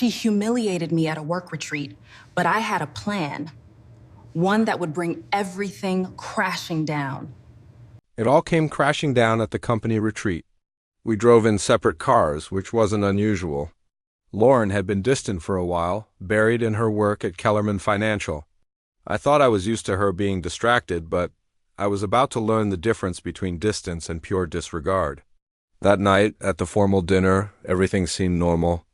She humiliated me at a work retreat, but I had a plan. One that would bring everything crashing down. It all came crashing down at the company retreat. We drove in separate cars, which wasn't unusual. Lauren had been distant for a while, buried in her work at Kellerman Financial. I thought I was used to her being distracted, but I was about to learn the difference between distance and pure disregard. That night, at the formal dinner, everything seemed normal.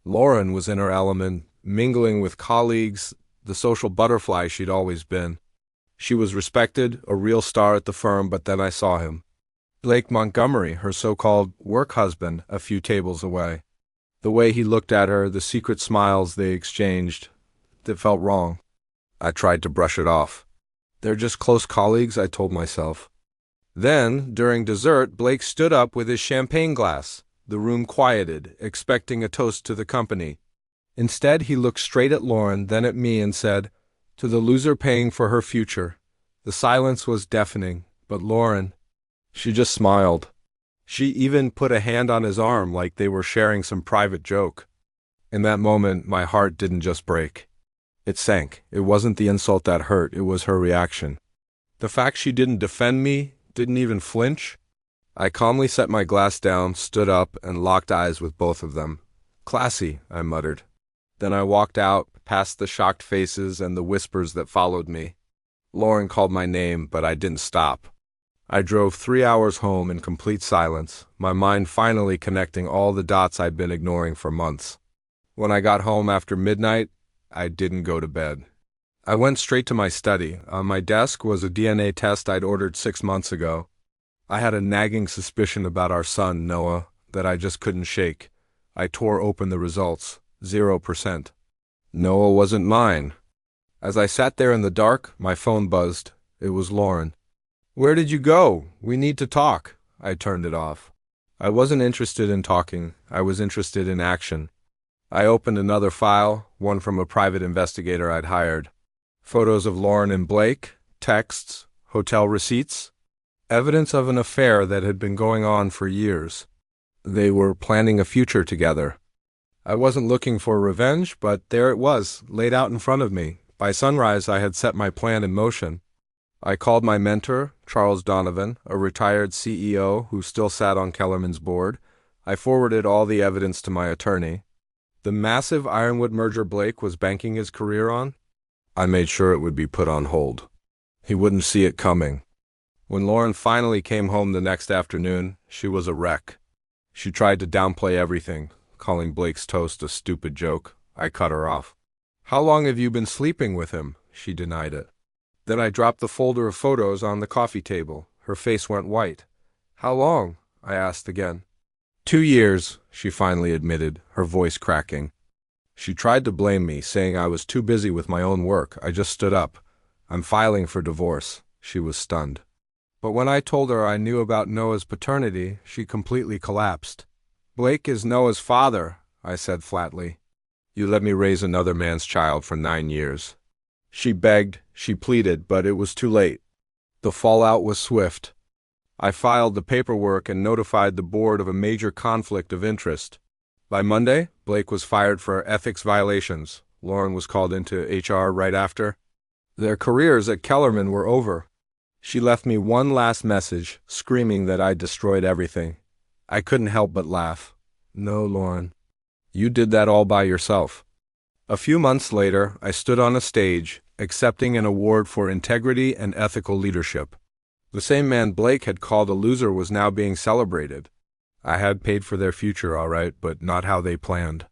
Lauren was in her element, mingling with colleagues, the social butterfly she'd always been. She was respected, a real star at the firm, but then I saw him. Blake Montgomery, her so-called work husband, a few tables away. The way he looked at her, the secret smiles they exchanged, it felt wrong. I tried to brush it off. They're just close colleagues, I told myself. Then, during dessert, Blake stood up with his champagne glass. The room quieted, expecting a toast to the company. Instead, he looked straight at Lauren, then at me, and said, "To the loser paying for her future." The silence was deafening, but Lauren, she just smiled. She even put a hand on his arm like they were sharing some private joke. In that moment, my heart didn't just break. It sank. It wasn't the insult that hurt, it was her reaction. The fact she didn't defend me, didn't even flinch. I calmly set my glass down, stood up, and locked eyes with both of them. "Classy," I muttered. Then I walked out, past the shocked faces and the whispers that followed me. Lauren called my name, but I didn't stop. I drove 3 hours home in complete silence, my mind finally connecting all the dots I'd been ignoring for months. When I got home after midnight, I didn't go to bed. I went straight to my study. On my desk was a DNA test I'd ordered 6 months ago. I had a nagging suspicion about our son, Noah, that I just couldn't shake. I tore open the results. 0%. Noah wasn't mine. As I sat there in the dark, my phone buzzed. It was Lauren. "Where did you go? We need to talk." I turned it off. I wasn't interested in talking. I was interested in action. I opened another file, one from a private investigator I'd hired. Photos of Lauren and Blake, texts, hotel receipts, evidence of an affair that had been going on for years. They were planning a future together. I wasn't looking for revenge, but there it was, laid out in front of me. By sunrise, I had set my plan in motion. I called my mentor, Charles Donovan, a retired CEO who still sat on Kellerman's board. I forwarded all the evidence to my attorney. The massive Ironwood merger Blake was banking his career on, I made sure it would be put on hold. He wouldn't see it coming. When Lauren finally came home the next afternoon, she was a wreck. She tried to downplay everything, calling Blake's toast a stupid joke. I cut her off. "How long have you been sleeping with him?" She denied it. Then I dropped the folder of photos on the coffee table. Her face went white. "How long?" I asked again. 2 years, she finally admitted, her voice cracking. She tried to blame me, saying I was too busy with my own work. I just stood up. "I'm filing for divorce." She was stunned. But when I told her I knew about Noah's paternity, she completely collapsed. "Blake is Noah's father," I said flatly. "You let me raise another man's child for 9 years. She begged, she pleaded, but it was too late. The fallout was swift. I filed the paperwork and notified the board of a major conflict of interest. By Monday, Blake was fired for ethics violations. Lauren was called into HR right after. Their careers at Kellerman were over. She left me one last message, screaming that I destroyed everything. I couldn't help but laugh. "No, Lauren. You did that all by yourself." A few months later, I stood on a stage, accepting an award for integrity and ethical leadership. The same man Blake had called a loser was now being celebrated. I had paid for their future, all right, but not how they planned.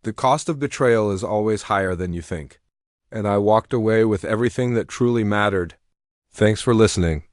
The cost of betrayal is always higher than you think. And I walked away with everything that truly mattered. Thanks for listening.